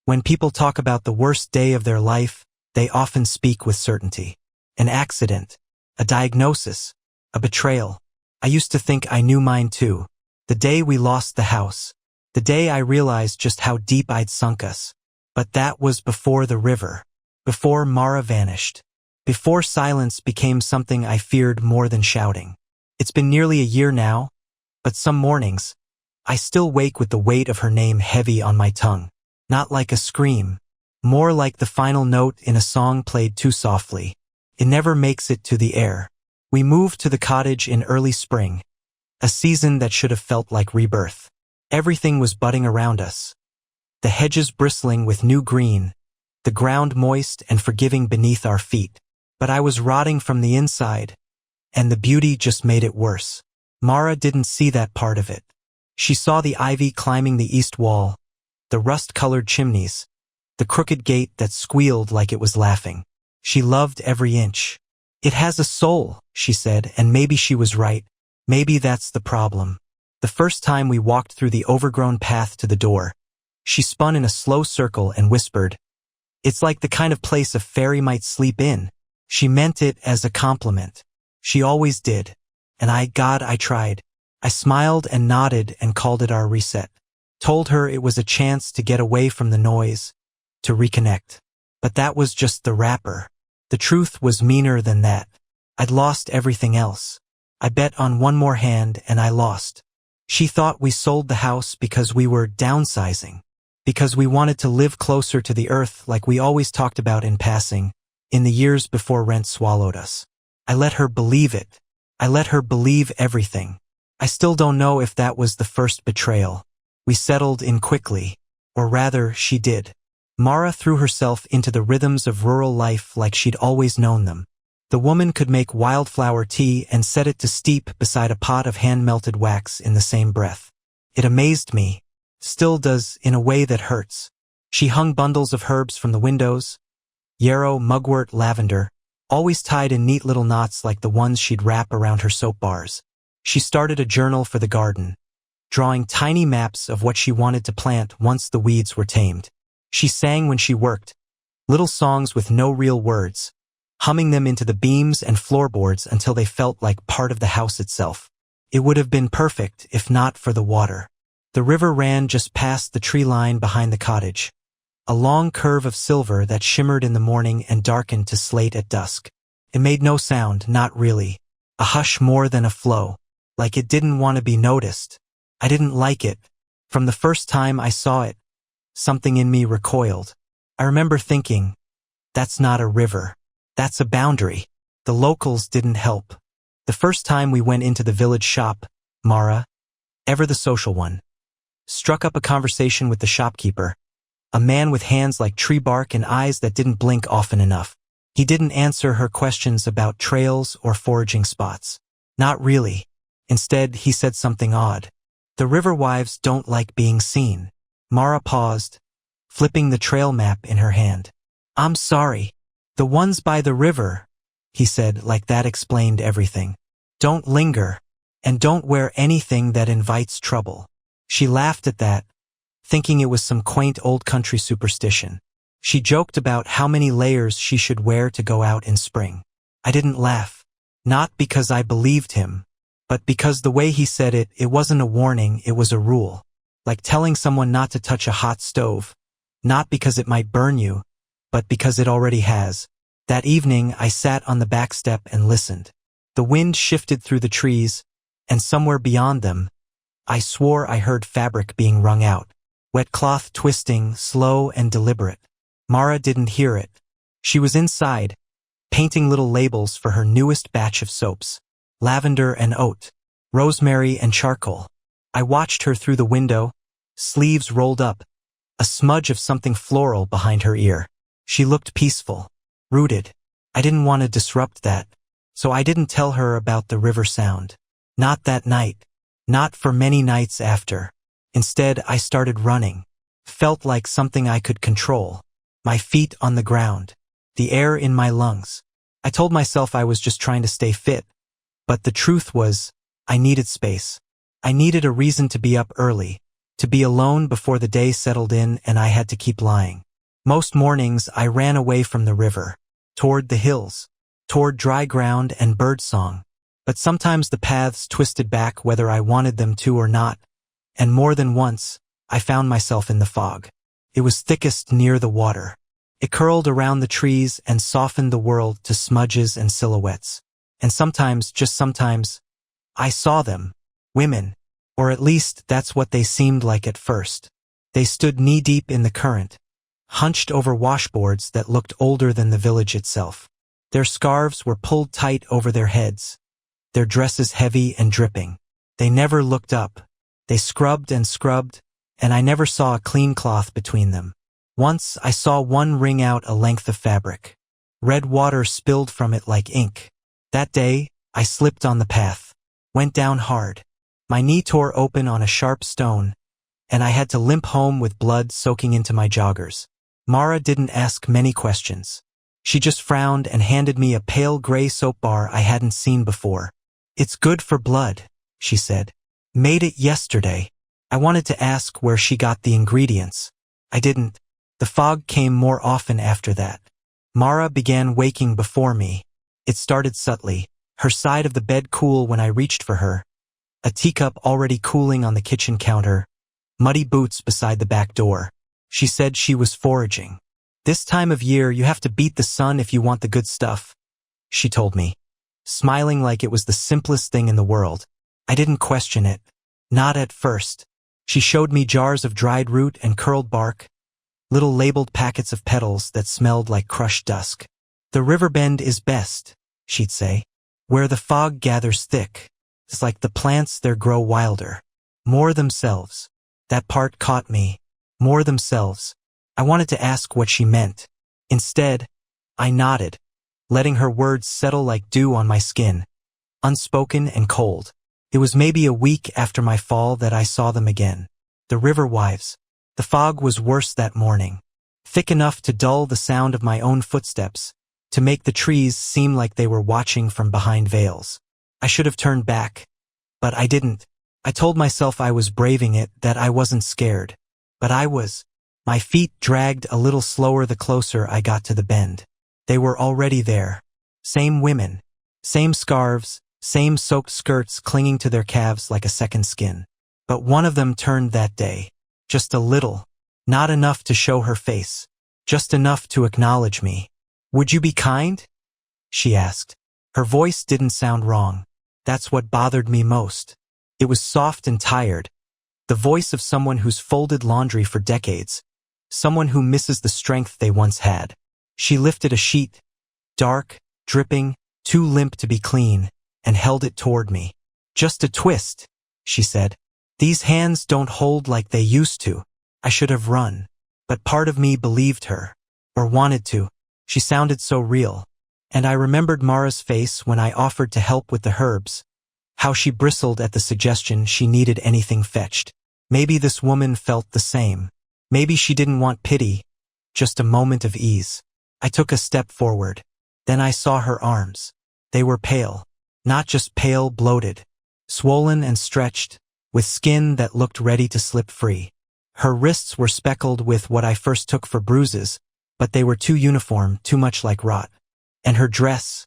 When people talk about the worst day of their life, they often speak with certainty. An accident, a diagnosis, a betrayal. I used to think I knew mine too. The day we lost the house. The day I realized just how deep I'd sunk us. But that was before the river. Before Mara vanished. Before silence became something I feared more than shouting. It's been nearly a year now, but some mornings, I still wake with the weight of her name heavy on my tongue. Not like a scream, more like the final note in a song played too softly. It never makes it to the air. We moved to the cottage in early spring, a season that should have felt like rebirth. Everything was budding around us. The hedges bristling with new green, the ground moist and forgiving beneath our feet. But I was rotting from the inside, and the beauty just made it worse. Mara didn't see that part of it. She saw the ivy climbing the east wall, the rust-colored chimneys, the crooked gate that squealed like it was laughing. She loved every inch. "It has a soul," she said, and maybe she was right. Maybe that's the problem. The first time we walked through the overgrown path to the door, she spun in a slow circle and whispered, "It's like the kind of place a fairy might sleep in." She meant it as a compliment. She always did. And I tried. I smiled and nodded and called it our reset. Told her it was a chance to get away from the noise, to reconnect. But that was just the wrapper. The truth was meaner than that. I'd lost everything else. I bet on one more hand and I lost. She thought we sold the house because we were downsizing, because we wanted to live closer to the earth like we always talked about in passing, in the years before rent swallowed us. I let her believe it. I let her believe everything. I still don't know if that was the first betrayal. We settled in quickly, or rather, she did. Mara threw herself into the rhythms of rural life like she'd always known them. The woman could make wildflower tea and set it to steep beside a pot of hand-melted wax in the same breath. It amazed me, still does in a way that hurts. She hung bundles of herbs from the windows, yarrow, mugwort, lavender, always tied in neat little knots like the ones she'd wrap around her soap bars. She started a journal for the garden, drawing tiny maps of what she wanted to plant once the weeds were tamed. She sang when she worked, little songs with no real words, humming them into the beams and floorboards until they felt like part of the house itself. It would have been perfect if not for the water. The river ran just past the tree line behind the cottage, a long curve of silver that shimmered in the morning and darkened to slate at dusk. It made no sound, not really. A hush more than a flow, like it didn't want to be noticed. I didn't like it. From the first time I saw it, something in me recoiled. I remember thinking, that's not a river. That's a boundary. The locals didn't help. The first time we went into the village shop, Mara, ever the social one, struck up a conversation with the shopkeeper, a man with hands like tree bark and eyes that didn't blink often enough. He didn't answer her questions about trails or foraging spots. Not really. Instead, he said something odd. The river wives don't like being seen. Mara paused, flipping the trail map in her hand. "I'm sorry. The ones by the river," he said, like that explained everything. "Don't linger, and don't wear anything that invites trouble." She laughed at that, thinking it was some quaint old country superstition. She joked about how many layers she should wear to go out in spring. I didn't laugh. Not because I believed him, but because the way he said it, it wasn't a warning, it was a rule. Like telling someone not to touch a hot stove, not because it might burn you, but because it already has. That evening, I sat on the back step and listened. The wind shifted through the trees, and somewhere beyond them, I swore I heard fabric being wrung out. Wet cloth twisting, slow and deliberate. Mara didn't hear it. She was inside, painting little labels for her newest batch of soaps. Lavender and oat, rosemary and charcoal. I watched her through the window, sleeves rolled up, a smudge of something floral behind her ear. She looked peaceful, rooted. I didn't want to disrupt that, so I didn't tell her about the river sound. Not that night. Not for many nights after. Instead, I started running. Felt like something I could control. My feet on the ground. The air in my lungs. I told myself I was just trying to stay fit. But the truth was, I needed space. I needed a reason to be up early. To be alone before the day settled in and I had to keep lying. Most mornings I ran away from the river, toward the hills, toward dry ground and birdsong. But sometimes the paths twisted back whether I wanted them to or not, and more than once, I found myself in the fog. It was thickest near the water. It curled around the trees and softened the world to smudges and silhouettes. And sometimes, just sometimes, I saw them, women, or at least that's what they seemed like at first. They stood knee-deep in the current, hunched over washboards that looked older than the village itself. Their scarves were pulled tight over their heads, their dresses heavy and dripping. They never looked up. They scrubbed, and I never saw a clean cloth between them. Once I saw one wring out a length of fabric. Red water spilled from it like ink. That day, I slipped on the path, went down hard. My knee tore open on a sharp stone, and I had to limp home with blood soaking into my joggers. Mara didn't ask many questions. She just frowned and handed me a pale gray soap bar I hadn't seen before. "It's good for blood," she said. "Made it yesterday." I wanted to ask where she got the ingredients. I didn't. The fog came more often after that. Mara began waking before me. It started subtly, her side of the bed cool when I reached for her, a teacup already cooling on the kitchen counter, muddy boots beside the back door. She said she was foraging. "This time of year you have to beat the sun if you want the good stuff," she told me, smiling like it was the simplest thing in the world. I didn't question it. Not at first. She showed me jars of dried root and curled bark, little labeled packets of petals that smelled like crushed dusk. "The river bend is best," she'd say, "where the fog gathers thick. It's like the plants there grow wilder. More themselves." That part caught me. More themselves. I wanted to ask what she meant. Instead, I nodded, letting her words settle like dew on my skin, unspoken and cold. It was maybe a week after my fall that I saw them again. The river wives. The fog was worse that morning, thick enough to dull the sound of my own footsteps, to make the trees seem like they were watching from behind veils. I should have turned back, but I didn't. I told myself I was braving it, that I wasn't scared. But I was. My feet dragged a little slower the closer I got to the bend. They were already there. Same women. Same scarves, same soaked skirts clinging to their calves like a second skin. But one of them turned that day. Just a little. Not enough to show her face. Just enough to acknowledge me. "Would you be kind?" she asked. Her voice didn't sound wrong. That's what bothered me most. It was soft and tired. The voice of someone who's folded laundry for decades. Someone who misses the strength they once had. She lifted a sheet, dark, dripping, too limp to be clean, and held it toward me. "Just a twist," she said. "These hands don't hold like they used to." I should have run. But part of me believed her. Or wanted to. She sounded so real. And I remembered Mara's face when I offered to help with the herbs. How she bristled at the suggestion she needed anything fetched. Maybe this woman felt the same. Maybe she didn't want pity, just a moment of ease. I took a step forward. Then I saw her arms. They were pale. Not just pale, bloated. Swollen and stretched, with skin that looked ready to slip free. Her wrists were speckled with what I first took for bruises, but they were too uniform, too much like rot. And her dress.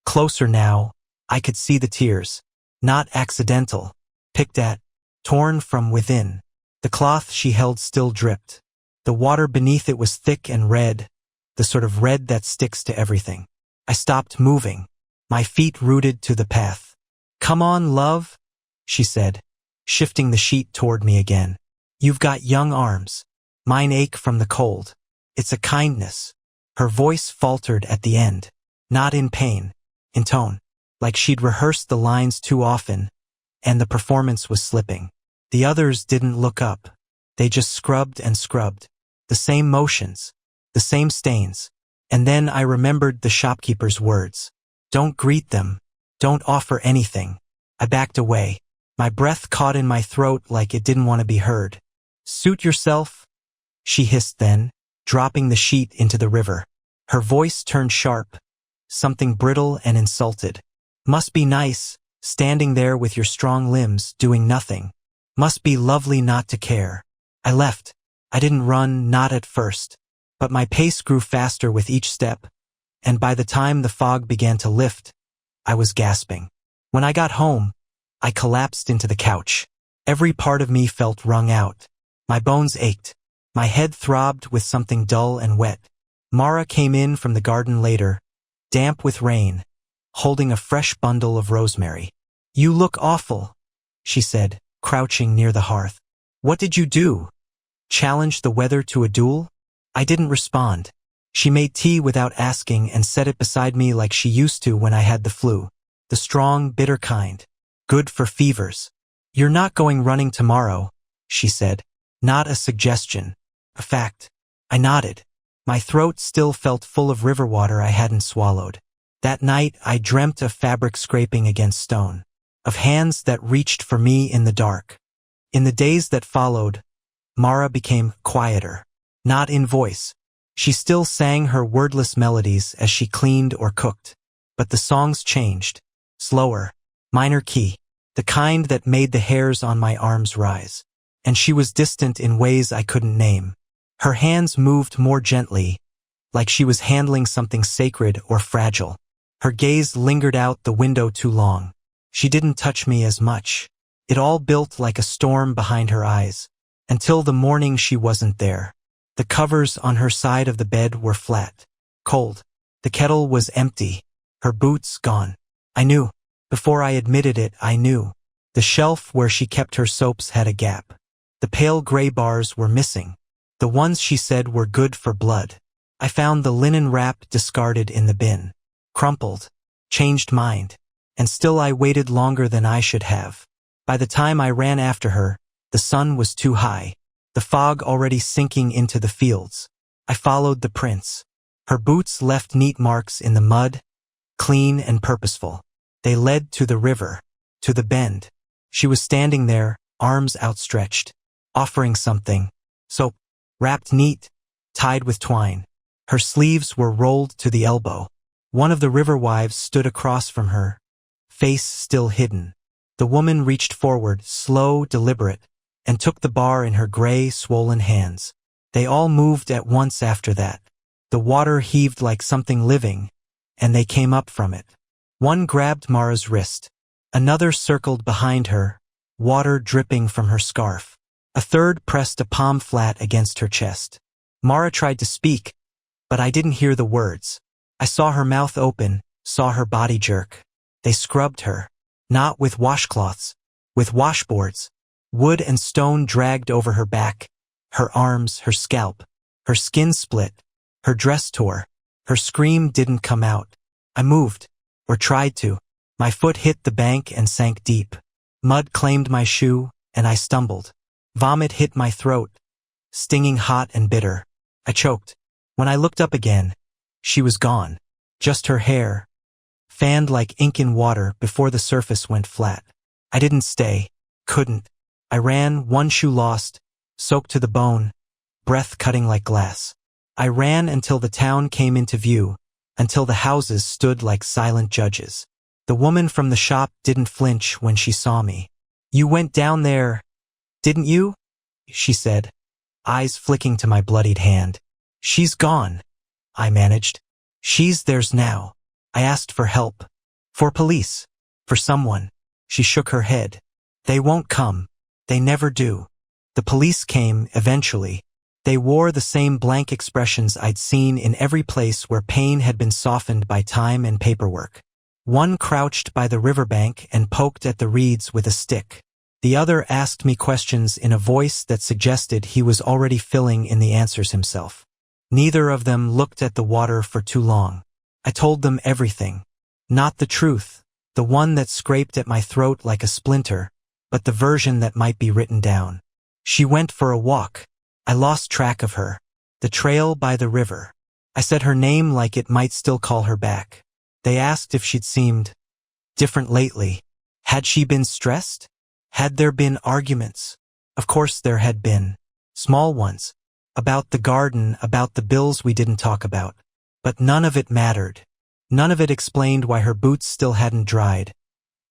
Closer now, I could see the tears. Not accidental. Picked at. Torn from within. The cloth she held still dripped. The water beneath it was thick and red, the sort of red that sticks to everything. I stopped moving, my feet rooted to the path. "Come on, love," she said, shifting the sheet toward me again. "You've got young arms. Mine ache from the cold. It's a kindness." Her voice faltered at the end, not in pain, in tone, like she'd rehearsed the lines too often, and the performance was slipping. The others didn't look up. They just scrubbed and scrubbed. The same motions, the same stains. And then I remembered the shopkeeper's words. "Don't greet them. Don't offer anything." I backed away. My breath caught in my throat like it didn't want to be heard. "Suit yourself," she hissed then, dropping the sheet into the river. Her voice turned sharp, something brittle and insulted. "Must be nice, standing there with your strong limbs, doing nothing. Must be lovely not to care. I left. I didn't run, not at first. But my pace grew faster with each step, and by the time the fog began to lift, I was gasping. When I got home, I collapsed into the couch. Every part of me felt wrung out. My bones ached. My head throbbed with something dull and wet. Mara came in from the garden later, damp with rain, holding a fresh bundle of rosemary. "You look awful," she said, crouching near the hearth. "What did you do? Challenge the weather to a duel?" I didn't respond. She made tea without asking and set it beside me like she used to when I had the flu. The strong, bitter kind. Good for fevers. "You're not going running tomorrow," she said. Not a suggestion. A fact. I nodded. My throat still felt full of river water I hadn't swallowed. That night I dreamt of fabric scraping against stone, of hands that reached for me in the dark. In the days that followed, Mara became quieter. Not in voice. She still sang her wordless melodies as she cleaned or cooked. But the songs changed. Slower. Minor key. The kind that made the hairs on my arms rise. And she was distant in ways I couldn't name. Her hands moved more gently, like she was handling something sacred or fragile. Her gaze lingered out the window too long. She didn't touch me as much. It all built like a storm behind her eyes. Until the morning she wasn't there. The covers on her side of the bed were flat. Cold. The kettle was empty. Her boots gone. I knew. Before I admitted it, I knew. The shelf where she kept her soaps had a gap. The pale gray bars were missing. The ones she said were good for blood. I found the linen wrap discarded in the bin. Crumpled. Changed mind. And still I waited longer than I should have. By the time I ran after her, the sun was too high. The fog already sinking into the fields. I followed the prints. Her boots left neat marks in the mud, clean and purposeful. They led to the river, to the bend. She was standing there, arms outstretched, offering something. Soap, wrapped neat, tied with twine. Her sleeves were rolled to the elbow. One of the river wives stood across from her, face still hidden. The woman reached forward, slow, deliberate, and took the bar in her gray, swollen hands. They all moved at once after that. The water heaved like something living, and they came up from it. One grabbed Mara's wrist. Another circled behind her, water dripping from her scarf. A third pressed a palm flat against her chest. Mara tried to speak, but I didn't hear the words. I saw her mouth open, saw her body jerk. They scrubbed her. Not with washcloths, with washboards. Wood and stone dragged over her back, her arms, her scalp. Her skin split, her dress tore. Her scream didn't come out. I moved, or tried to. My foot hit the bank and sank deep. Mud claimed my shoe, and I stumbled. Vomit hit my throat, stinging hot and bitter. I choked. When I looked up again, she was gone. Just her hair, fanned like ink in water before the surface went flat. I didn't stay, couldn't. I ran, one shoe lost, soaked to the bone, breath cutting like glass. I ran until the town came into view, until the houses stood like silent judges. The woman from the shop didn't flinch when she saw me. "You went down there, didn't you?" she said, eyes flicking to my bloodied hand. "She's gone," I managed. "She's theirs now." I asked for help. For police. For someone. She shook her head. "They won't come. They never do." The police came, eventually. They wore the same blank expressions I'd seen in every place where pain had been softened by time and paperwork. One crouched by the riverbank and poked at the reeds with a stick. The other asked me questions in a voice that suggested he was already filling in the answers himself. Neither of them looked at the water for too long. I told them everything. Not the truth, the one that scraped at my throat like a splinter, but the version that might be written down. She went for a walk. I lost track of her. The trail by the river. I said her name like it might still call her back. They asked if she'd seemed different lately. Had she been stressed? Had there been arguments? Of course there had been. Small ones. About the garden, about the bills we didn't talk about. But none of it mattered. None of it explained why her boots still hadn't dried.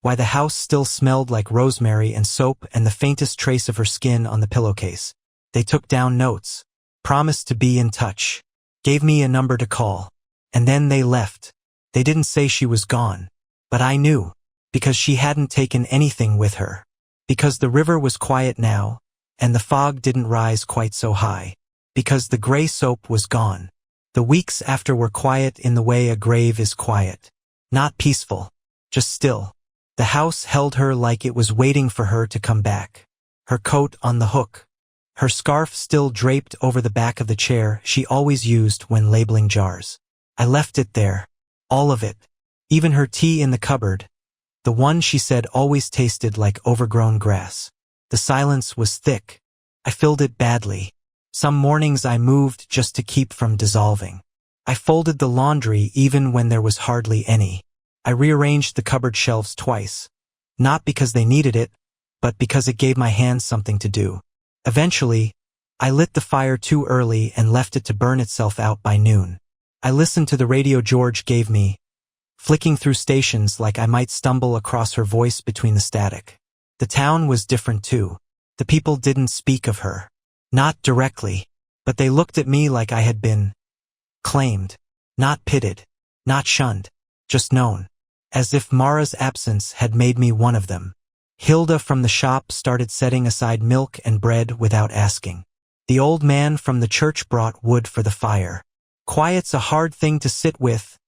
why the house still smelled like rosemary and soap and the faintest trace of her skin on the pillowcase. They took down notes, promised to be in touch, gave me a number to call, and then they left. They didn't say she was gone, but I knew, because she hadn't taken anything with her. Because the river was quiet now, and the fog didn't rise quite so high. Because the gray soap was gone. The weeks after were quiet in the way a grave is quiet. Not peaceful, just still. The house held her like it was waiting for her to come back. Her coat on the hook. Her scarf still draped over the back of the chair she always used when labeling jars. I left it there. All of it. Even her tea in the cupboard. The one she said always tasted like overgrown grass. The silence was thick. I filled it badly. Some mornings I moved just to keep from dissolving. I folded the laundry even when there was hardly any. I rearranged the cupboard shelves twice. Not because they needed it, but because it gave my hands something to do. Eventually, I lit the fire too early and left it to burn itself out by noon. I listened to the radio George gave me, flicking through stations like I might stumble across her voice between the static. The town was different too. The people didn't speak of her. Not directly, but they looked at me like I had been claimed, not pitted, not shunned, just known, as if Mara's absence had made me one of them. Hilda from the shop started setting aside milk and bread without asking. The old man from the church brought wood for the fire. "Quiet's a hard thing to sit with,"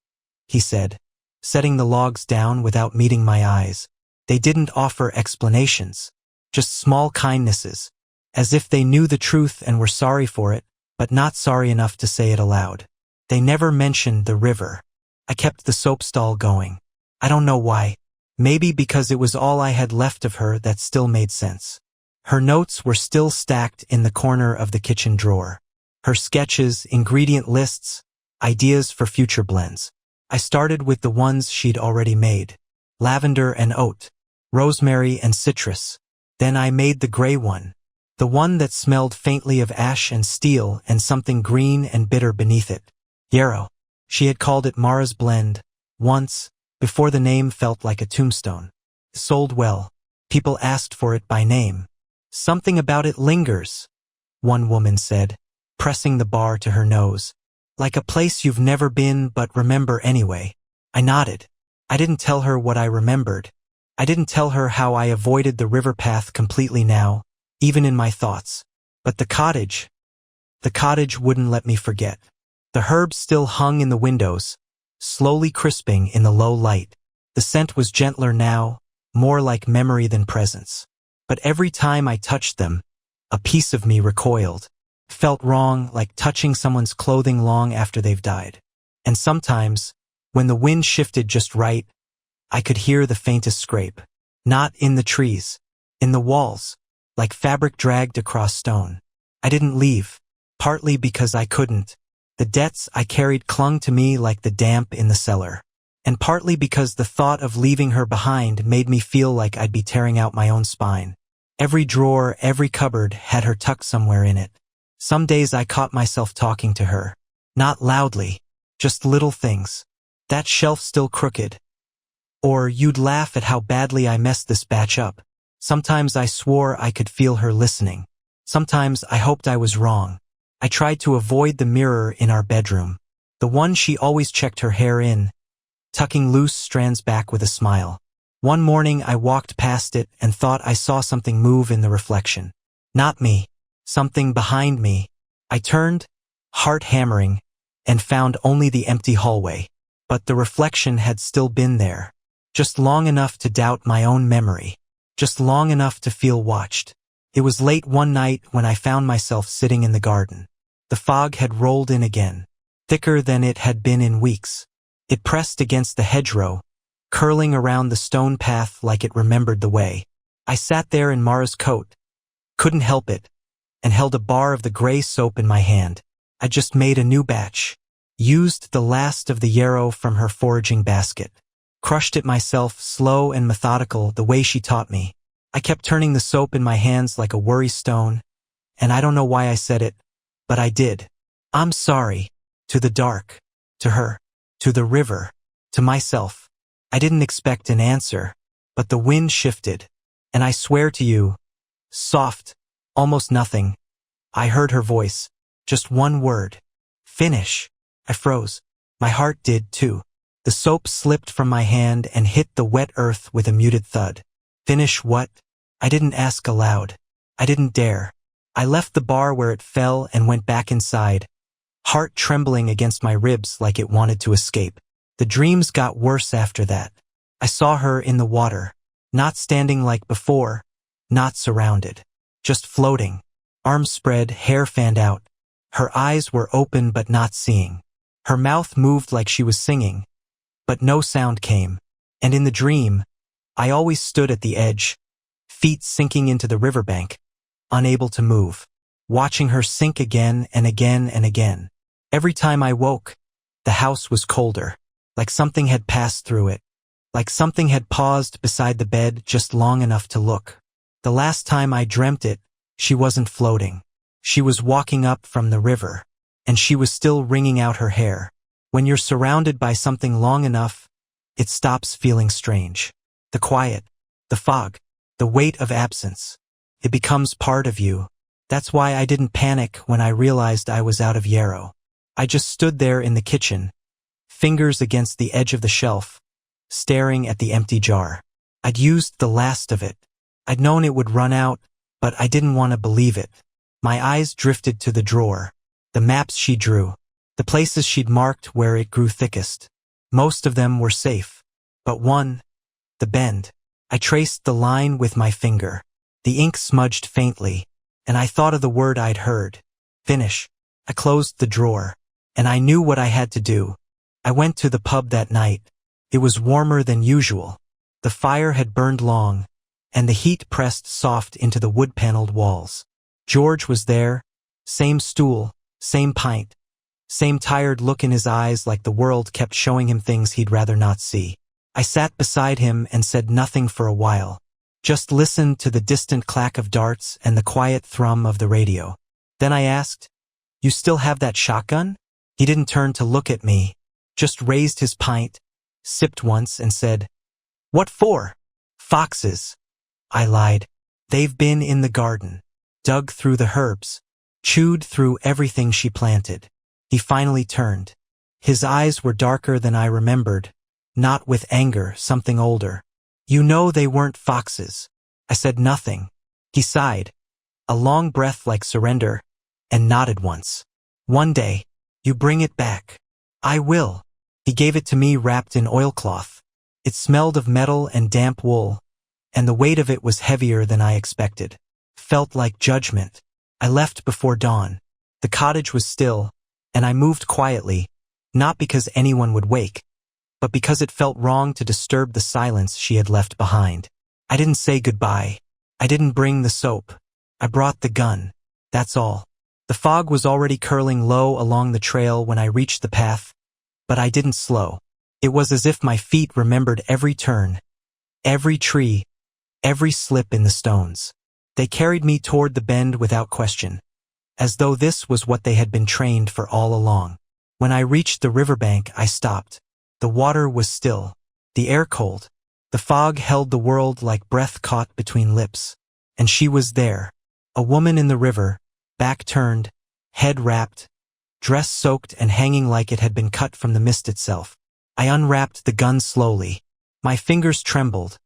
he said, setting the logs down without meeting my eyes. They didn't offer explanations, just small kindnesses, as if they knew the truth and were sorry for it, but not sorry enough to say it aloud. They never mentioned the river. I kept the soap stall going. I don't know why. Maybe because it was all I had left of her that still made sense. Her notes were still stacked in the corner of the kitchen drawer. Her sketches, ingredient lists, ideas for future blends. I started with the ones she'd already made. Lavender and oat, rosemary and citrus. Then I made the gray one. The one that smelled faintly of ash and steel and something green and bitter beneath it. Yarrow. She had called it Mara's Blend, once, before the name felt like a tombstone. It sold well. People asked for it by name. "Something about it lingers," one woman said, pressing the bar to her nose. "Like a place you've never been but remember anyway." I nodded. I didn't tell her what I remembered. I didn't tell her how I avoided the river path completely now, even in my thoughts. But the cottage wouldn't let me forget. The herbs still hung in the windows, slowly crisping in the low light. The scent was gentler now, more like memory than presence. But every time I touched them, a piece of me recoiled. Felt wrong, like touching someone's clothing long after they've died. And sometimes, when the wind shifted just right, I could hear the faintest scrape. Not in the trees, in the walls, like fabric dragged across stone. I didn't leave, partly because I couldn't. The debts I carried clung to me like the damp in the cellar. And partly because the thought of leaving her behind made me feel like I'd be tearing out my own spine. Every drawer, every cupboard had her tucked somewhere in it. Some days I caught myself talking to her. Not loudly, just little things. "That shelf still crooked." Or, "You'd laugh at how badly I messed this batch up." Sometimes I swore I could feel her listening. Sometimes I hoped I was wrong. I tried to avoid the mirror in our bedroom, the one she always checked her hair in, tucking loose strands back with a smile. One morning I walked past it and thought I saw something move in the reflection. Not me. Something behind me. I turned, heart hammering, and found only the empty hallway. But the reflection had still been there. Just long enough to doubt my own memory. Just long enough to feel watched. It was late one night when I found myself sitting in the garden. The fog had rolled in again, thicker than it had been in weeks. It pressed against the hedgerow, curling around the stone path like it remembered the way. I sat there in Mara's coat, couldn't help it, and held a bar of the gray soap in my hand. I just made a new batch, used the last of the yarrow from her foraging basket, crushed it myself, slow and methodical, the way she taught me. I kept turning the soap in my hands like a worry stone, and I don't know why I said it, but I did. "I'm sorry." To the dark, to her, to the river, to myself. I didn't expect an answer. but the wind shifted, and I swear to you, soft, almost nothing, I heard her voice, just one word. Finish. I froze. My heart did too. The soap slipped from my hand and hit the wet earth with a muted thud. Finish what? I didn't ask aloud. I didn't dare. I left the bar where it fell and went back inside, heart trembling against my ribs like it wanted to escape. The dreams got worse after that. I saw her in the water, not standing like before, not surrounded, just floating, arms spread, hair fanned out. Her eyes were open but not seeing. Her mouth moved like she was singing, but no sound came. And in the dream, I always stood at the edge, feet sinking into the riverbank, unable to move, watching her sink again and again and again. Every time I woke, the house was colder, like something had passed through it, like something had paused beside the bed just long enough to look. The last time I dreamt it, she wasn't floating. She was walking up from the river, and she was still wringing out her hair. When you're surrounded by something long enough, it stops feeling strange. The quiet, the fog, the weight of absence. It becomes part of you. That's why I didn't panic when I realized I was out of Yarrow. I just stood there in the kitchen, fingers against the edge of the shelf, staring at the empty jar. I'd used the last of it. I'd known it would run out, but I didn't want to believe it. My eyes drifted to the drawer, the maps she drew, the places she'd marked where it grew thickest. Most of them were safe, but one, the bend. I traced the line with my finger. The ink smudged faintly, and I thought of the word I'd heard. Finish. I closed the drawer, and I knew what I had to do. I went to the pub that night. It was warmer than usual. The fire had burned long, and the heat pressed soft into the wood-paneled walls. George was there, same stool, same pint, same tired look in his eyes like the world kept showing him things he'd rather not see. I sat beside him and said nothing for a while, just listened to the distant clack of darts and the quiet thrum of the radio. Then I asked, "You still have that shotgun?" He didn't turn to look at me, just raised his pint, sipped once and said, "What for?" "Foxes." I lied. "They've been in the garden, dug through the herbs, chewed through everything she planted." He finally turned. His eyes were darker than I remembered, not with anger, something older. "You know they weren't foxes." I said nothing. He sighed, a long breath like surrender, and nodded once. "One day, you bring it back." "I will." He gave it to me wrapped in oilcloth. It smelled of metal and damp wool, and the weight of it was heavier than I expected. Felt like judgment. I left before dawn. The cottage was still, and I moved quietly, not because anyone would wake, but because it felt wrong to disturb the silence she had left behind. I didn't say goodbye. I didn't bring the soap. I brought the gun. That's all. The fog was already curling low along the trail when I reached the path, but I didn't slow. It was as if my feet remembered every turn, every tree, every slip in the stones. They carried me toward the bend without question, as though this was what they had been trained for all along. When I reached the riverbank, I stopped. The water was still, the air cold. The fog held the world like breath caught between lips. And she was there, a woman in the river, back turned, head wrapped, dress soaked and hanging like it had been cut from the mist itself. I unwrapped the gun slowly. My fingers trembled,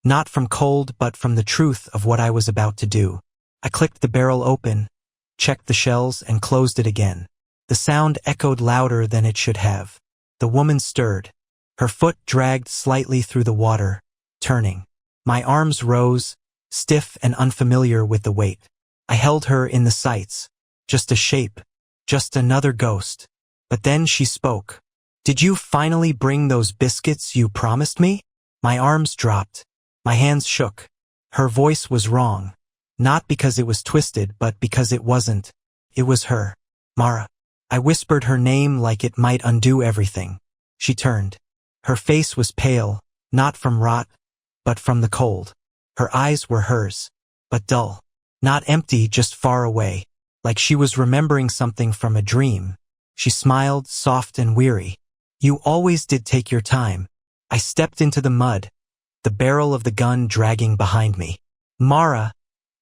not from cold but from the truth of what I was about to do. I clicked the barrel open, checked the shells, and closed it again. The sound echoed louder than it should have. The woman stirred. Her foot dragged slightly through the water, turning. My arms rose, stiff and unfamiliar with the weight. I held her in the sights. Just a shape, just another ghost. But then she spoke. "Did you finally bring those biscuits you promised me?" My arms dropped. My hands shook. Her voice was wrong. Not because it was twisted, but because it wasn't. It was her. "Mara." I whispered her name like it might undo everything. She turned. Her face was pale, not from rot, but from the cold. Her eyes were hers, but dull. Not empty, just far away, like she was remembering something from a dream. She smiled, soft and weary. "You always did take your time." I stepped into the mud, the barrel of the gun dragging behind me. Mara,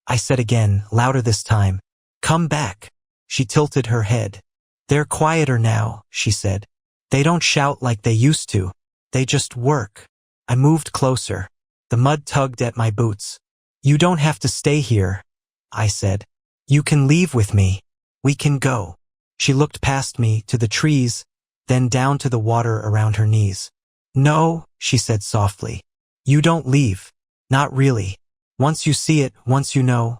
I said again, louder this time. Come back. She tilted her head. They're quieter now, she said. They don't shout like they used to. They just work. I moved closer. The mud tugged at my boots. You don't have to stay here, I said. You can leave with me. We can go. She looked past me to the trees, then down to the water around her knees. No, she said softly. You don't leave. Not really. Once you see it, once you know.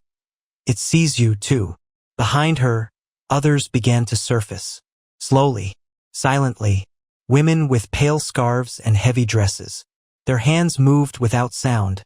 It sees you too. Behind her, others began to surface. Slowly, silently, women with pale scarves and heavy dresses. Their hands moved without sound,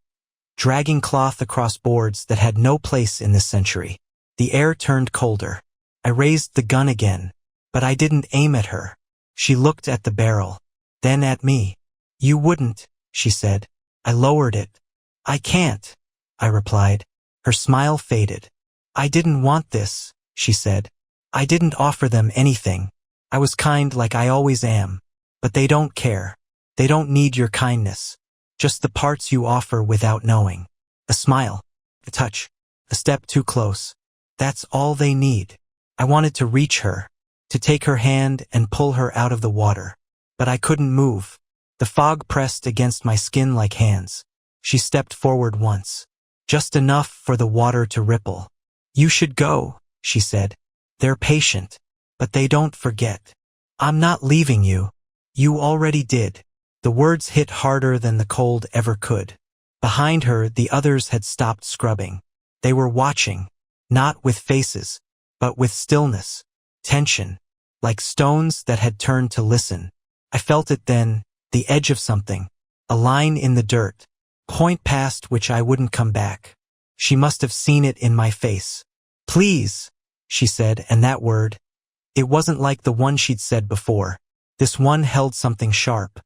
dragging cloth across boards that had no place in this century. The air turned colder. I raised the gun again, but I didn't aim at her. She looked at the barrel, then at me. You wouldn't, she said. I lowered it. I can't, I replied. Her smile faded. I didn't want this, she said. I didn't offer them anything. I was kind like I always am. But they don't care. They don't need your kindness. Just the parts you offer without knowing. A smile, a touch, a step too close. That's all they need. I wanted to reach her, to take her hand and pull her out of the water. But I couldn't move. The fog pressed against my skin like hands. She stepped forward once, just enough for the water to ripple. You should go, she said. They're patient, but they don't forget. I'm not leaving you. You already did. The words hit harder than the cold ever could. Behind her, the others had stopped scrubbing. They were watching, not with faces, but with stillness, tension, like stones that had turned to listen. I felt it then, the edge of something, a line in the dirt, point past which I wouldn't come back. She must have seen it in my face. Please, she said, and that word, it wasn't like the one she'd said before. This one held something sharp.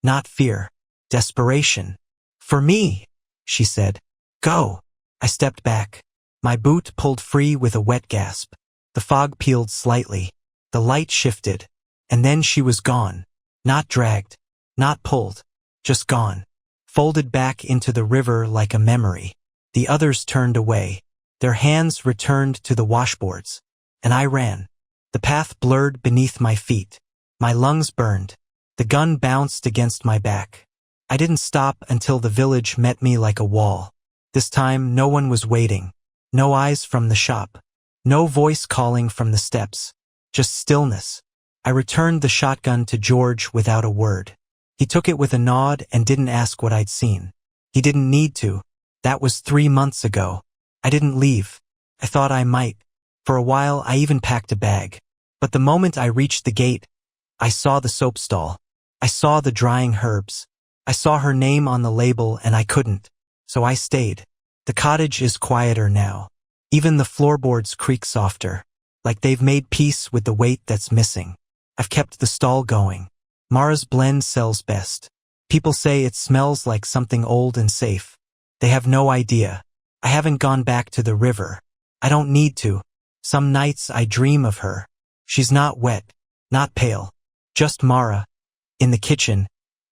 Not fear, desperation. For me, she said. Go. I stepped back. My boot pulled free with a wet gasp. The fog peeled slightly. The light shifted. And then she was gone. Not dragged. Not pulled. Just gone. Folded back into the river like a memory. The others turned away. Their hands returned to the washboards. And I ran. The path blurred beneath my feet. My lungs burned. The gun bounced against my back. I didn't stop until the village met me like a wall. This time no one was waiting. No eyes from the shop. No voice calling from the steps. Just stillness. I returned the shotgun to George without a word. He took it with a nod and didn't ask what I'd seen. He didn't need to. That was 3 months ago. I didn't leave. I thought I might. For a while I even packed a bag. But the moment I reached the gate, I saw the soap stall. I saw the drying herbs. I saw her name on the label and I couldn't. So I stayed. The cottage is quieter now. Even the floorboards creak softer, like they've made peace with the weight that's missing. I've kept the stall going. Mara's blend sells best. People say it smells like something old and safe. They have no idea. I haven't gone back to the river. I don't need to. Some nights I dream of her. She's not wet, not pale. Just Mara. In the kitchen,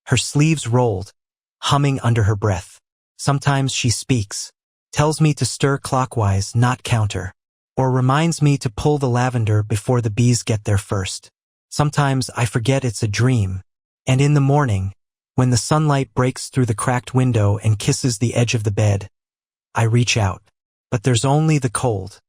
her sleeves rolled, humming under her breath. Sometimes she speaks, tells me to stir clockwise, not counter, or reminds me to pull the lavender before the bees get there first. Sometimes I forget it's a dream, and in the morning, when the sunlight breaks through the cracked window and kisses the edge of the bed, I reach out. But there's only the cold.